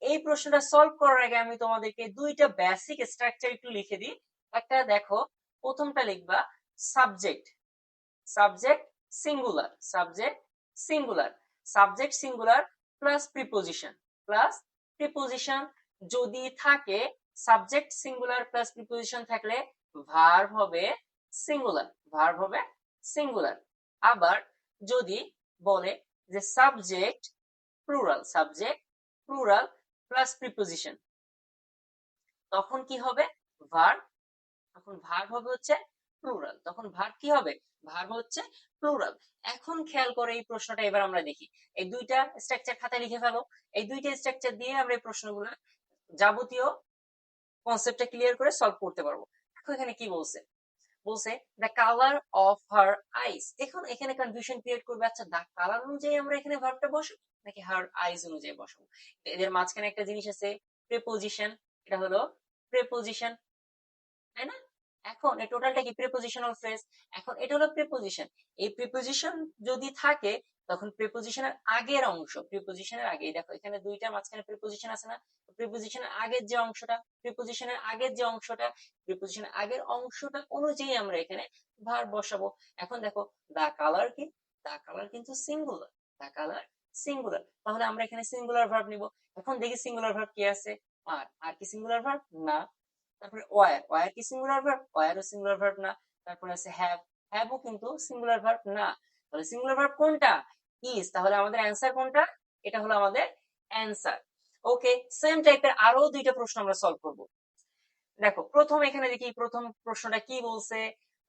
এই প্রশ্নটা সলভ করার আগে আমি তোমাদেরকে দুইটা বেসিক স্ট্রাকচার একটু লিখে দিই। একটা দেখো, প্রথমটা লিখবা subject, subject singular, subject singular, subject singular plus preposition, plus preposition যদি থাকে, সাবজেক্ট সিঙ্গুলার প্লাস প্রিপোজিশন থাকলে ভার্ব হবে সিঙ্গুলার, ভার্ব হবে সিঙ্গুলার। আবার যদি বলে যে subject plural, subject plural plus preposition, তখন কি হবে ভার্ব, তখন ভার্ব হবে হচ্ছে প্লুরাল, তখন ভার্ব কি হবে, ভার্ব হচ্ছে প্লুরাল। এখন খেয়াল করে এই প্রশ্নটা এবার আমরা দেখি। এই দুইটা স্ট্রাকচার খাতায় লিখে ফেলো। এই দুইটা স্ট্রাকচার দিয়ে আমরা এই প্রশ্নগুলো যাবতীয় কনসেপ্টটা ক্লিয়ার করে সলভ করতে পারবো। দেখো এখানে কি বলছে, বলছে দ্য কালার অফ হার আইস। এখন এখানে কনফিউশন ক্রিয়েট করবে, আচ্ছা দা কালার অনুযায়ী আমরা এখানে ভার্বটা বসাবো নাকি হার আইস অনুযায়ী বসাবো। এদের মাঝখানে একটা জিনিস আছে প্রিপোজিশন, এটা হলো প্রিপোজিশন, তাই না? এখন এই টোটালটা কি প্রিপোজিশনাল ফ্রেজ। এখন এটা হলো প্রিপোজিশন, এই প্রিপোজিশন যদি থাকে তখন প্রিপোজিশনের আগের অংশ, প্রিপোজিশনের আগে দেখো এখানে দুইটা মাঝখানে প্রিপোজিশন আছে না, প্রিপোজিশনের আগের যে অংশটা, প্রিপোজিশনের আগের যে অংশটা, প্রিপোজিশনের আগের অংশটা অনুযায়ী আমরা এখানে ভার্ব বসাবো। এখন দেখো দা কালার কি, দা কালার কিন্তু সিঙ্গুলার, দা কালার সিঙ্গুলার, তাহলে আমরা এখানে সিঙ্গুলার ভার্ব নিব। এখন দেখি সিঙ্গুলার ভার্ব কি আছে, আর কি সিঙ্গুলার ভার্ব না। তারপরে ওয়ার, ওয়ার কি সিঙ্গুলার ভার্ব, ওয়ারও সিঙ্গুলার ভার্ব না। তারপরে আছে হ্যাভ, হ্যাভও কিন্তু সিঙ্গুলার ভার্ব না। তাহলে সিঙ্গুলার ভার্ব কোনটা, ইজ। তাহলে আমাদের অ্যান্সার কোনটা, এটা হলো আমাদের অ্যান্সার। ওকে, সেম টাইপের আরো দুইটা প্রশ্ন আমরা সলভ করব। দেখো প্রথম এখানে দেখি প্রথম প্রশ্নটা কি বলছে,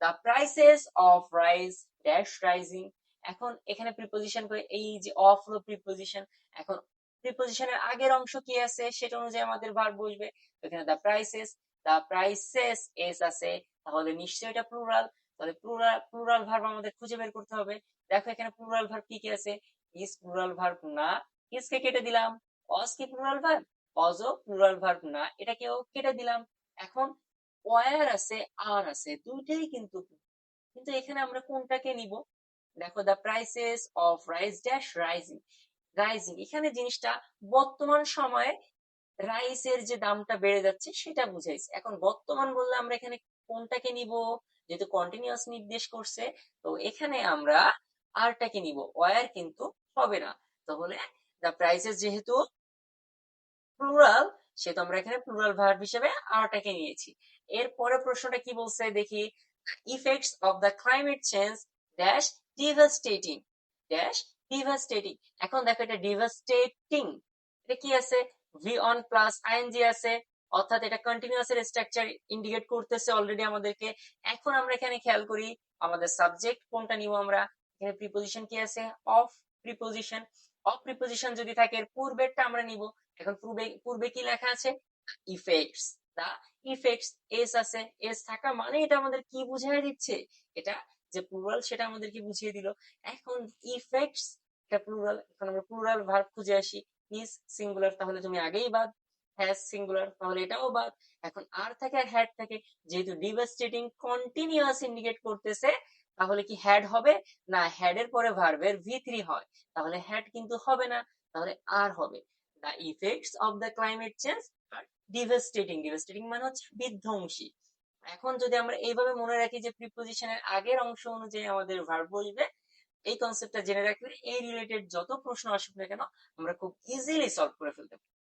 the prices of rice dash rising. এখন এখানে প্রিপোজিশন করে, এই যে অফ হলো প্রিপোজিশন, এখন প্রিপোজিশনের আগের অংশ কি আছে সেটা অনুযায়ী আমাদের ভার্ব বসবে। এখানে the prices, the prices S আছে, তাহলে নিশ্চয়ই এটা প্লুরাল, তাহলে প্লুরাল, প্লুরাল ভার্ব আমাদের খুঁজে বের করতে হবে। দেখো এখানে প্লুরাল ভার্ব কি কি আছে, ইজ প্লুরাল ভার্ব না, ইজ কে কেটে দিলাম। অজ কি প্লুরাল ভার্ব, অজও প্লুরাল ভার্ব না, এটাকেও কেটে দিলাম। এখন ওয়ার আছে আর আছে, দুইটাই কিন্তু, কিন্তু এখানে আমরা কোনটাকে নিব। দেখো the prices of rice dash rising, rising এখানে জিনিসটা বর্তমান সময়ে রাইসের যে দামটা বেড়ে যাচ্ছে সেটা বুঝাইছে। এখন বর্তমান বললে আমরা এখানে কোনটাকে নিব, যেহেতু কন্টিনিউয়াস নির্দেশ করছে, তো এখানে আমরা আরটাকে নিব, ওয়ার কিন্তু হবে না। তাহলে দ্য প্রাইসেস যেহেতু প্লুরাল, সেহেতু আমরা এখানে প্লুরাল ভার্ব হিসেবে আরটাকে নিয়েছি। এরপরে প্রশ্নটা কি বলছে দেখি, effects of the climate change dash devastating, dash devastating. এখন দেখো এটা ডিভাস্টেটিং, এটা কি আছে, ভি অন প্লাস আইএনজি আছে, অর্থাৎ এটা কন্টিনিউয়াস এর স্ট্রাকচার ইন্ডিকেট করতেছে অলরেডি আমাদেরকে। এখন আমরা এখানে খেয়াল করি আমাদের সাবজেক্ট কোনটা নিব আমরা, এখানে প্রিপোজিশন কি আছে, অফ প্রিপোজিশন, অফ প্রিপোজিশন যদি থাকে এর পূর্বেরটা আমরা নিব। এখন পূর্বে, পূর্বে কি লেখা আছে, ইফেক্টস, দা ইফেক্টস এস আছে, এস থাকা মানে এটা আমাদের কি বুঝিয়ে দিচ্ছে, এটা যে প্লুরাল সেটা আমাদেরকে বুঝিয়ে দিল। এখন ইফেক্টস এটা প্লুরাল, এখন আমরা প্লুরাল ভার্ব খুঁজে আসি, ইজ সিঙ্গুলার তাহলে তুমি আগেই বাদ, হ্যাজ সিঙ্গুলার তাহলে এটাও বাদ। এখন আর থাকে আর হ্যাড থাকে, যেহেতু ডিভাস্টেটিং কন্টিনিউয়াস ইন্ডিকেট করতেছে, তাহলে কি হ্যাড হবে না, হ্যাড এর পরে ভার্বের ভি3 হয়, তাহলে হ্যাড কিন্তু হবে না, তাহলে আর হবে। The effects of the climate change আর ডিভাস্টেটিং, ডিভাস্টেটিং মানে হচ্ছে বিধ্বংসী। এখন যদি আমরা এইভাবে মনে রাখি যে প্রিপোজিশনের আগের অংশ অনুযায়ী আমাদের ভার্ব বসবে, এই কনসেপ্টটা জেনে রাখলে এই রিলেটেড যত প্রশ্ন আসুক না কেন আমরা খুব ইজিলি সলভ করে ফেলতে পারি।